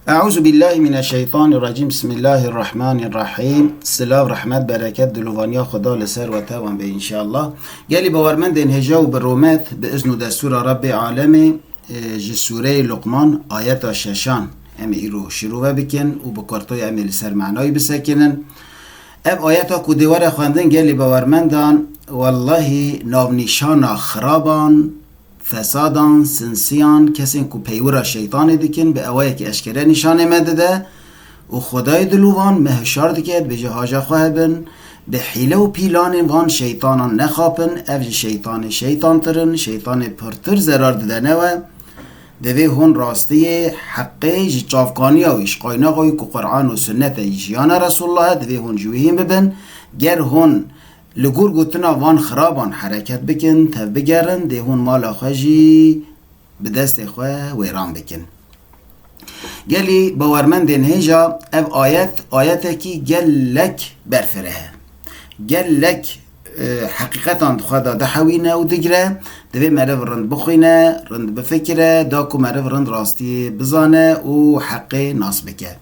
اعوذ بالله من الشیطان الرجیم. بسم الله الرحمن الرحیم. صلاح رحمت برکت دلوانیا خدا لسر و توان به انشاءالله. گلی باورمند انهجا و برومت به اذن و دستور رب عالم سوره لقمان آیت ششان ام ایرو شروع بکن و بکارتوی ام لسر معنای بسکنن. اب آیت ها کدوار خواندن گلی باورمندان والله ناونیشان خرابان فسادان سنسیان کسی که پیورا شیطان دیکن به اوایی که اشکره نشانه مدده و خدای دلوان مهشار دیکد به جهاجا خواهبن به حیله و پیلان وان شیطانان نخواپن افج شیطان ترن شیطان پرتر زرار ددنه و دوی هون راستی حقی جافکانی و اشقاینا قوی که قرآن و سنت ایشیان رسول الله دوی هون جوییم ببن گر هون لگور گوتنا وان خرابان حرکت بکن تف بگرن ده هون مال خوشی به دست خواه ویران بکن. گلی باورمند هجا اف آیت کی گلک برفره گلک حقیقتا خدا ده حوینه و دگره دوی مرف رند بخوینه رند بفکره داکو مرف رند راستی بزانه و حق ناس بکه.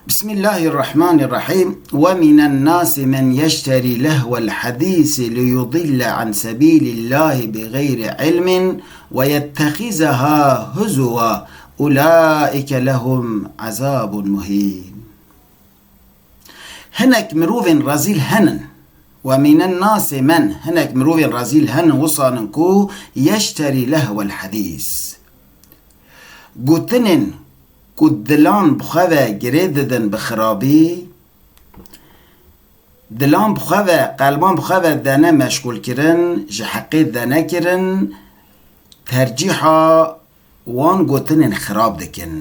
بسم الله الرحمن الرحيم. ومن الناس من يشتري لهو الحديث ليضل عن سبيل الله بغير علم ويتخذها هزوا أولئك لهم عذاب مهين. هنك مروف رزيل هنن ومن الناس من هنك مروف رزيل هنن وصانكو يشتري لهو الحديث قتنن کود دلان بخواه گرید ددن بخرابی دلان بخواه قلبان بخواه دانه مشغول کرن جحقی دانه کرن ترجیحا وان گوتن خراب دکن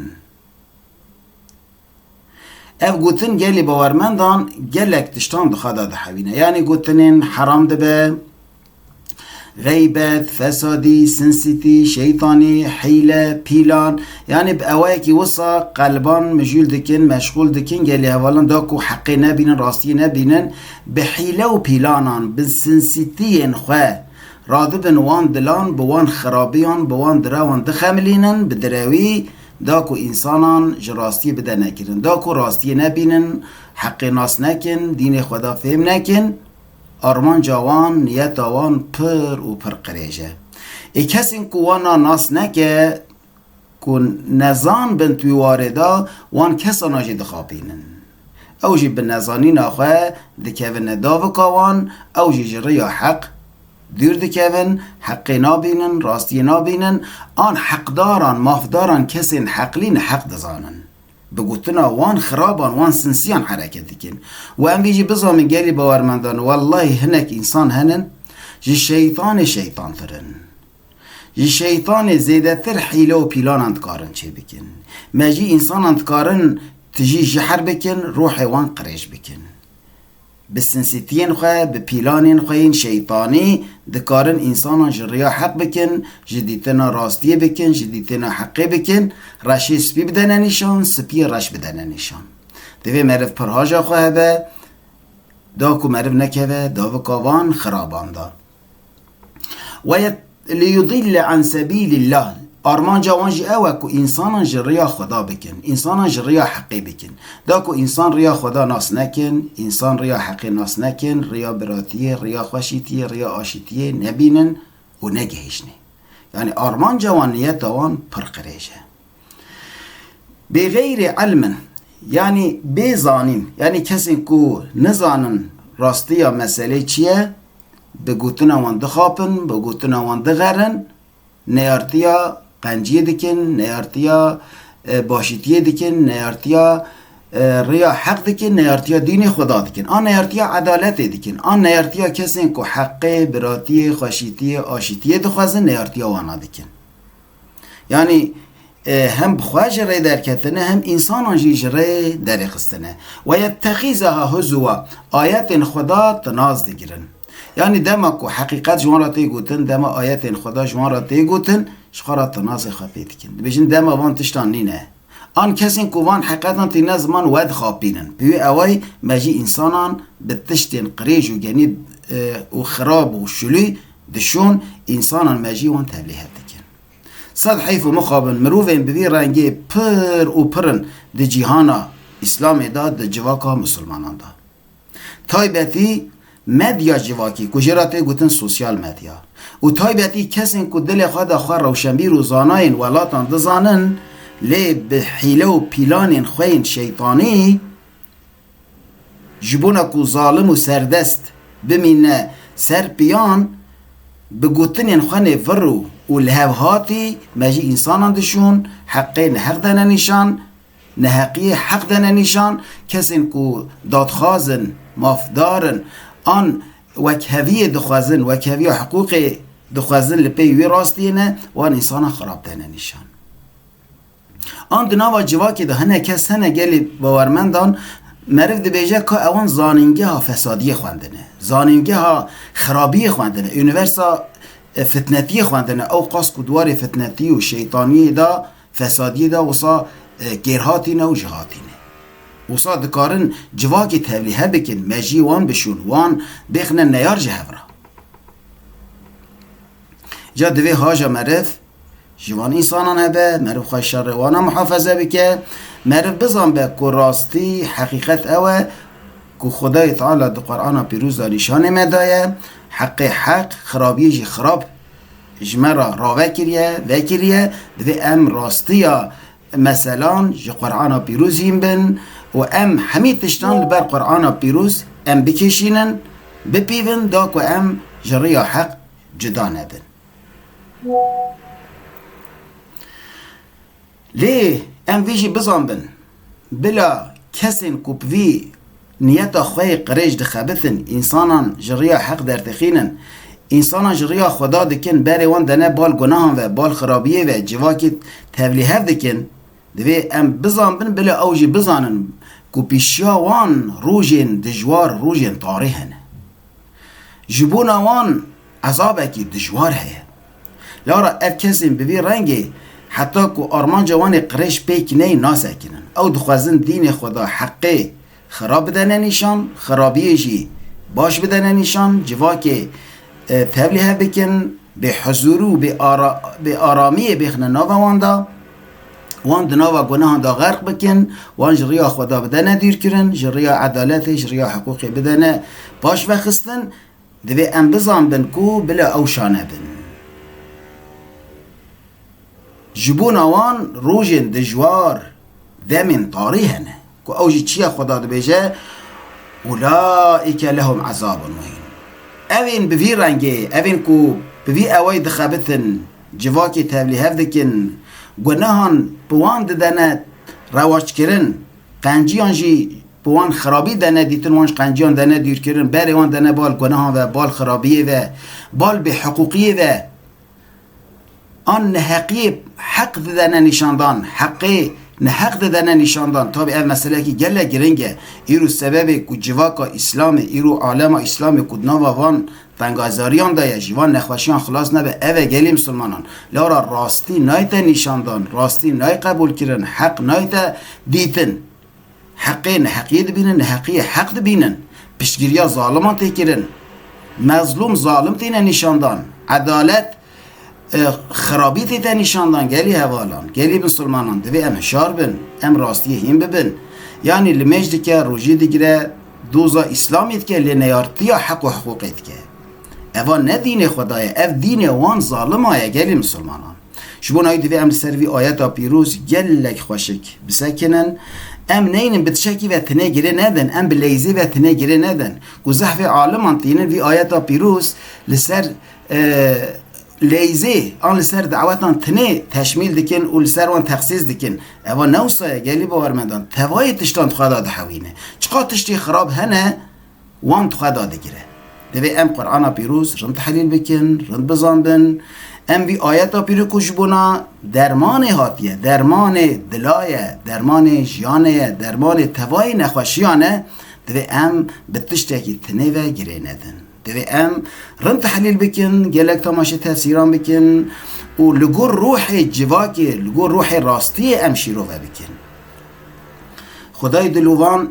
اف گوتن گلی باورمندان گلک تشتان دخواه داده حوینه یعنی گوتن حرام دبه غیبت، فسادی، سنسیتی، شیطانی، حیله، پیلان یعنی به اوایی که وصا قلبان مجول دکن مشغول دکن گلی حوالان داکو حقی نبینن راستی نبینن به حیله و پیلانان به سنسیتی خواه راده بنوان دلان بوان خرابیان بوان دراوان دخملینن به دراوی داکو انسانان جراستی بده نکرن داکو راستی نبینن حقی ناس نکن دین خدا فهم نکن آرمان جوان نیت آوان پر و پر قریجه ای کسی که وانا ناس نکه کن نزان بن توی واردا وان کسا ناجی دخابینن او جی به نزانی ناخواه دکوین داوکاوان او جی جره یا حق دیر دکوین حقی نابینن راستی نابینن آن حقداران مافداران کسی حقلین حق دزانن بگوتنا وان خرابان وان سنسیان حرکت دکن و ام بیجی بزامن گلی باورمندان والله هنک انسان هنن جی شیطان ترن جی شیطان زیده تر حیله و پیلان اندکارن چه بکن مجی انسان اندکارن تجی جحر بکن روح وان قریش بکن بسنسیتین خواه بپیلانین خواه شیطانی دکارن انسانا جریا حق بکن جدیتنا راستی بکن جدیتنا حقی بکن رشی سپی بدنه نشان سپی رش بدنه نشان دوی معرف پرهاجا خواه به داکو معرف نکوه داوکاوان خرابان دا و لیضل عن سبیل الله آرمان جوان جی اوه که انسان ریا خدا بکن انسان ریا حقی بکن داکو انسان ریا خدا ناس نکن انسان ریا حقی ناس نکن ریا براتیه ریا خوشیتیه ریا آشیتیه نبینن و نگهشنه یعنی آرمان جوان نیت آوان پرقریشه بغیر علم یعنی بزانین یعنی کسی که نزانن راستی یا مسئله چیه بگوتن آوان دخاپن بگوتن آوان دغرن نیارتیا قنجیه دکن نیارتیا باشیتیه دکن نیارتیا ریا حق دکن نیارتیا دین خدا دکن آن نیارتیا عدالت دکن آن نیارتیا کسی که حق براتی خوشیتی آشیتیه دخوازن نیارتیا وانا دکن یعنی هم بخواه جره در کتنه هم انسان آنجی جره در خستنه و یتخیزها هزوا آیت خدا تناز دگرن یعنی دما که حقیقت جوان را تیگوتن دما آیت خدا جوان را تیگوتن شخارا تناز خواهید کن بجن دما وان تشتان نینه آن کسی که وان حقیقتا تینا زمان ود خوابینن بیوی اوای مجی انسانان به تشتین قریج و گنید و خراب و شلوی دشون انسانان مجی وان تبلیغ دکن صد حیف و مخابن مروفین بوی رنگی پر و پرن ده جیهانا اسلام دا ده جواکا مسلمانان دا. تایبتی مدیا جواکی کجراته گوتن سوسیال مدیا و تایبتی کسین که دل خود خواه روشنبی روزاناین ولاتان دزانن لی به حیله و پیلانین خوین شیطانی جبونا که ظالم و سردست بمینه سر پیان بگوتنین خواه فرو و لحوهاتی مجی انسانان دشون حقی نحق دنه نیشان نحقی حق دنه نیشان کسین که دادخوازن مافدارن آن وکهوی دخوازن وکهوی حقوق دخوازن لپیوی راستینه و آن انسان خراب دنه نیشان آن دناوا جواکی ده هنه کس هنه گلی باورمندان مرف ده بیجه که اوان زانینگه ها فسادی خواندنه زانینگه ها خرابی خواندنه اونیورسا فتنتی خواندنه او قاس کدوار فتنتی و شیطانی دا فسادی دا وصا گرهاتینه و جهاتینه وصا دکارن جواکی تبلیه بکن مجی وان بشون وان بخنن نیار جهورا جا دوی هاجا مرف جوان انسانان هبه مرف خواه شر وانا محافظه بکه مرف بزن به که راستی حقیقت اوه که خدای تعالی دو قرآن پیروز نشانه مدایه حق حق خرابی جی خراب جمرا را وکریه دوی ام راستی یا مثلا جی قرآن پیروز هم بن و ام همین تشتان لبر قرآن پیروز ام بکشینن بپیون دا که ام جری حق جدا ندن لی ام ویجی بزن بن بلا کسین که بوی نیت خواه قریج دخبتن انسانان جریا حق در تخینن انسانان جریا خدا دکن بری وان دنه بال گناهان و بال خرابیه و جواکی تبلیه دکن دوی ام بزن بن بلا اوجی بزنن که پیشیا وان روژین دجوار روژین طاریحن جبون وان عذاب اکی دجوار هیه لارا اف کسیم ببی رنگی حتی که آرمان جوان قریش پیک نی ناسه کنن او دخوازن دین خدا حقی خراب بدنه نیشان خرابیه جی باش بدنه نیشان جوا که تبلیه بکن به حضور و به آرامی بخنه ناو واندا وان دناو گناه دا غرق بکن وان جریا خدا بدنه دیر کرن جریا عدالت جریا حقوقی بدنه باش بخستن دوی ام بزان بن کو بلا اوشانه بن جبون وان روژن دجوار دمین طاریحنه که اوجی چیه خدا دو بیجه اولائک لهم عذاب مهین اوین بوی رنگه اوین که بوی اوی دخابتن جواکی تبلیه دکن گناهان بوان ددنه رواج کرن قنجیان جی بوان خرابی دنه دیتن وانش قنجیان دنه دیر کرن بری وان دنه بال گناهان و بال خرابیه و بال به حقوقیه و آن نحقی حق ددنه نشاندان حقی نحق ددنه نشاندان تا به مسئله که گله گرنگه ایرو سبب که جواکا اسلام ایرو عالم اسلام کدنا و وان تنگازاریان دایه جوان نخوشیان خلاص نبه اوه گلی مسلمانان لارا راستی نایت نشاندان راستی نای قبول کرن حق نایت دیتن حقی نحقی دبینن نحقی حق دبینن پشگیریا ظالمان تکرن مظلوم ظالم تینه نشاندان عدالت خرابی تیتا نشاندان گلی حوالان گلی مسلمانان دوی ام هشار بن ام راستی هم ببن یعنی لمجد که روژی دیگره دوزا اسلامیت که لنیارتی حق و حقوقیت که اوه نه دین خدای اف دین وان ظالم های گلی مسلمانان شبون های دوی ام سروی آیتا پیروز گلک خوشک بسکنن ام نینن بتشکی و تنه گره ندن ام بلیزی و تنه گره ندن گزحف عالمان تینن وی آیتا پیروز لسر لیزی آن لسر دعوتان تنه تشمیل دکن و لسر وان تخصیص دکن اوه نوسای گلی باورمندان توای تشتان خدا دحوینه چقا تشتی خراب هنه وان خدا دگیره دوی ام قرآن پیروز رند تحلیل بکن رند بزان بن ام بی آیتا پیرو کشبونا درمان هاتیه درمان دلایه درمان جیانه درمان توای نخوشیانه دوی ام بتشتاکی تنه و گره ندن دوی ام رند تحلیل بکن گلک تماشه تفسیران بکن و لگور روح جواکی لگور روح راستی ام شیرو بکن خدای دلوان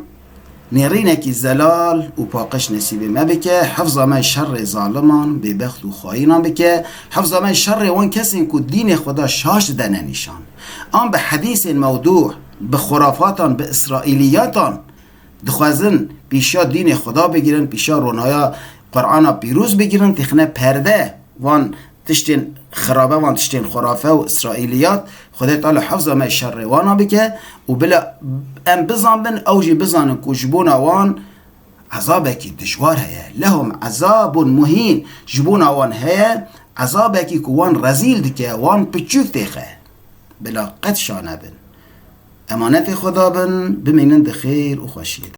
نيرينك زلال و باقش نسيب ما بك حفظ ما شر ظالمان ببخت و خائنا بك حفظ ما شر وان كسين كو دين خدا شاش دنا نشان آن به حديث موضوع بخرافات بإسرائيليات دخوازن پیشا دین خدا بگیرن پیشا رونایا قرآن پیروز بگیرن تخنه پرده وان تشتین خرابه وان تشتین خرافه و اسرائیلیات خدا تعالی حفظ ما شر وانا بکه و بلا ام بزن بن اوجی بزن کجبون وان عذابکی دشوار هیا لهم عذاب مهین جبون وان هیا عذابکی که وان رزیل دکه وان پچوک تیخه بلا قد شانه بن امانت خدا بن بمینن ده خیر و خوشید